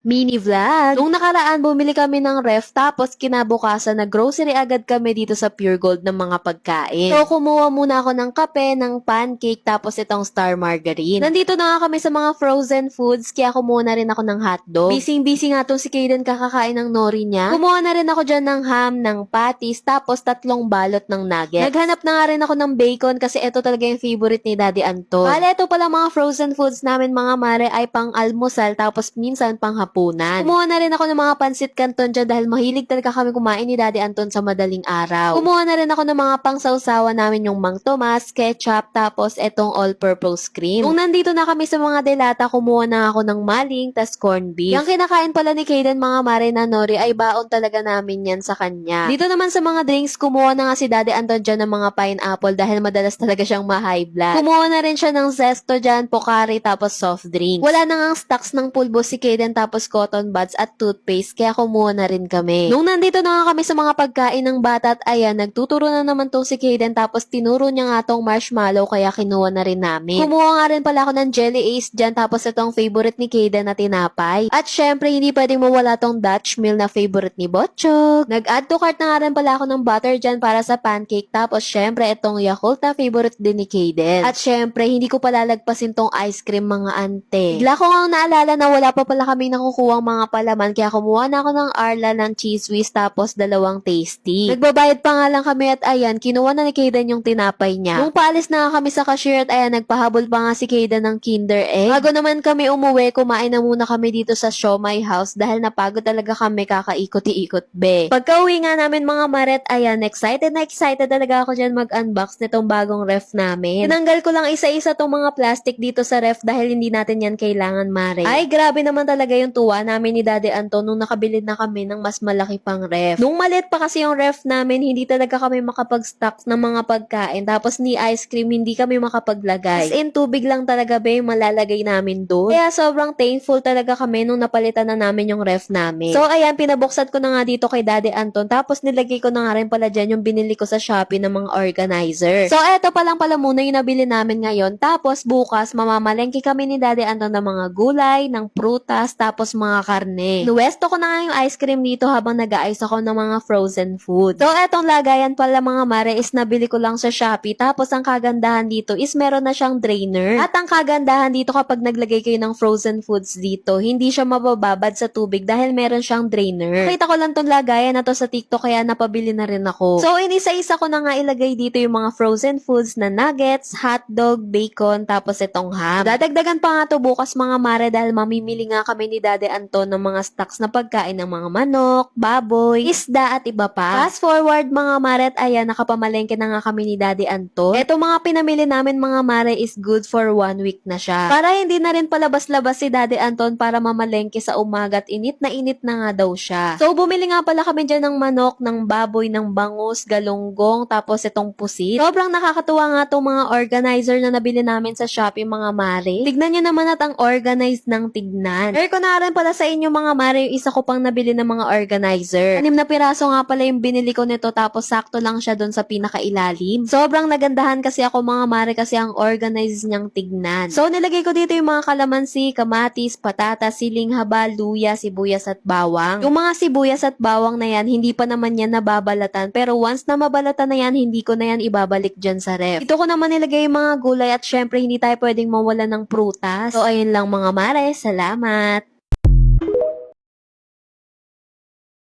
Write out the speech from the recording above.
Mini vlog. Nung nakaraan, bumili kami ng ref tapos kinabukasan nag-grocery agad kami dito sa Pure Gold ng mga pagkain. So, kumuha muna ako ng kape, ng pancake, tapos itong star margarine. Nandito na nga kami sa mga frozen foods, kaya kumuha na rin ako ng hotdog. Busy-busy nga tong si Kaden kakakain ng nori niya. Kumuha na rin ako dyan ng ham, ng patties, tapos 3 balot ng nuggets. Naghanap na nga rin ako ng bacon kasi ito talaga yung favorite ni Daddy Anton. Bale, ito pala mga frozen foods namin mga mare ay pang almusal tapos minsan pang hapunan. Kumuha na rin ako ng mga pansit canton dyan dahil mahilig talaga kami kumain ni Daddy Anton sa madaling araw. Kumuha na rin ako ng mga pangsawsawa namin yung Mang Tomas, ketchup, tapos etong all-purpose cream. Kung nandito na kami sa mga delata, kumuha na ako ng maling, tas corned beef. Yung kinakain pala ni Kaden mga mare na nori ay baon talaga namin yan sa kanya. Dito naman sa mga drinks, kumuha na nga si Daddy Anton dyan ng mga pineapple dahil madalas talaga siyang ma-high blood. Kumuha na rin siya ng zesto dyan, Pocari, tapos soft drinks. Wala na nga stocks ng pulbo si Kaden tapos cotton buds at toothpaste kaya kumuha na rin kami. Nung nandito na nga kami sa mga pagkain ng bata at ayan, nagtuturo na naman tong si Kaden tapos tinuro niya nga tong marshmallow kaya kinuha na rin namin. Kumuha nga rin pala ako ng Jelly Ace dyan tapos itong favorite ni Kaden na tinapay. At syempre hindi pwedeng mawala tong Dutch meal na favorite ni Botchog. Nag-add to cart na nga rin pala ako ng butter dyan para sa pancake tapos syempre itong Yakult na favorite din ni Kaden. At syempre hindi ko palalagpasin tong ice cream mga ante. Bigla ko nga naalala na wala pa pala kami nakukuhang mga palaman kaya kumuha na ako ng Arla ng cheese whiz tapos 2 tasty. Nagbabayad pa nga lang kami at ayan, kinuha na ni Kaden yung tinapay niya. Nung paalis na nga kami sa cashier at ayan, nagpahabol pa nga si Kaden ng Kinder Egg. Bago naman kami umuwi, kumain na muna kami dito sa Siomai House dahil napagod talaga kami kakaikot-ikot be. Pagka-uwi nga namin mga maret, ayan, excited na excited talaga ako dyan mag-unbox nitong bagong ref namin. Tinanggal ko lang isa-isa tong mga plastic dito sa ref dahil hindi natin yan kailangan mare. Ay, grabe naman talaga yung tuwa namin ni Daddy Anton nung nakabili na kami ng mas malaki pang ref. Nung maliit pa kasi yung ref namin, hindi talaga kami makapag-stock ng mga pagkain. Tapos ni ice cream, hindi kami makapaglagay. As in, tubig lang talaga ba yung malalagay namin doon. Kaya sobrang thankful talaga kami nung napalitan na namin yung ref namin. So, ayan, pinabuksan ko na nga dito kay Daddy Anton. Tapos nilagay ko na nga rin pala dyan yung binili ko sa Shopee ng mga organizer. So, eto pa lang pala muna yung nabili namin ngayon. Tapos, bukas, mamamalengke kami ni Daddy Anton ng mga gulay, ng prutas, tapos mga karne. Nuwesto ko na nga yung ice cream dito habang nag-aayos ako ng mga frozen food. So, etong lagayan pala mga mare is nabili ko lang sa Shopee. Tapos, ang kagandahan dito is meron na siyang drainer. At ang kagandahan dito kapag naglagay kayo ng frozen foods dito, hindi siya mabababad sa tubig dahil meron siyang drainer. Nakita ko lang tong lagayan na to sa TikTok kaya napabili na rin ako. So, inisa-isa ko na nga ilagay dito yung mga frozen foods na nuggets, hotdog, bacon, tapos itong ham. Dadagdagan pa nga to bukas mga mare dahil mamimili nga kami ni Daddy Anton ng mga stocks na pagkain ng mga manok, baboy, isda at iba pa. Fast forward mga mare at ayan, nakapamalengke na nga kami ni Daddy Anton. Eto mga pinamili namin mga mare is good for 1 week na siya. Para hindi na rin palabas-labas si Daddy Anton para mamalengke sa umaga at init na nga daw siya. So bumili nga pala kami dyan ng manok, ng baboy, ng bangus, galunggong, tapos itong pusit. Sobrang nakakatuwa nga tong mga organizer na nabili namin sa Shopee mga mare. Tignan nyo naman at ang organized ng tignan. Share ko na rin pala sa inyo mga mare yung isa ko pang nabili ng mga organizer. 6 na piraso nga pala yung binili ko nito tapos sakto lang siya doon sa pinakailalim. Sobrang nagandahan kasi ako mga mare kasi ang organized niyang tignan. So nilagay ko dito yung mga kalamansi, kamatis, patatas, siling haba, luya, sibuyas at bawang. Yung mga sibuyas at bawang na yan, hindi pa naman yan nababalatan pero once na mabalatan na yan, hindi ko na yan ibabalik dyan sa ref. Dito ko naman nilagay yung mga gulay at syempre hindi tayo pwedeng mawala ng prutas. So ayun lang mga mare, salamat!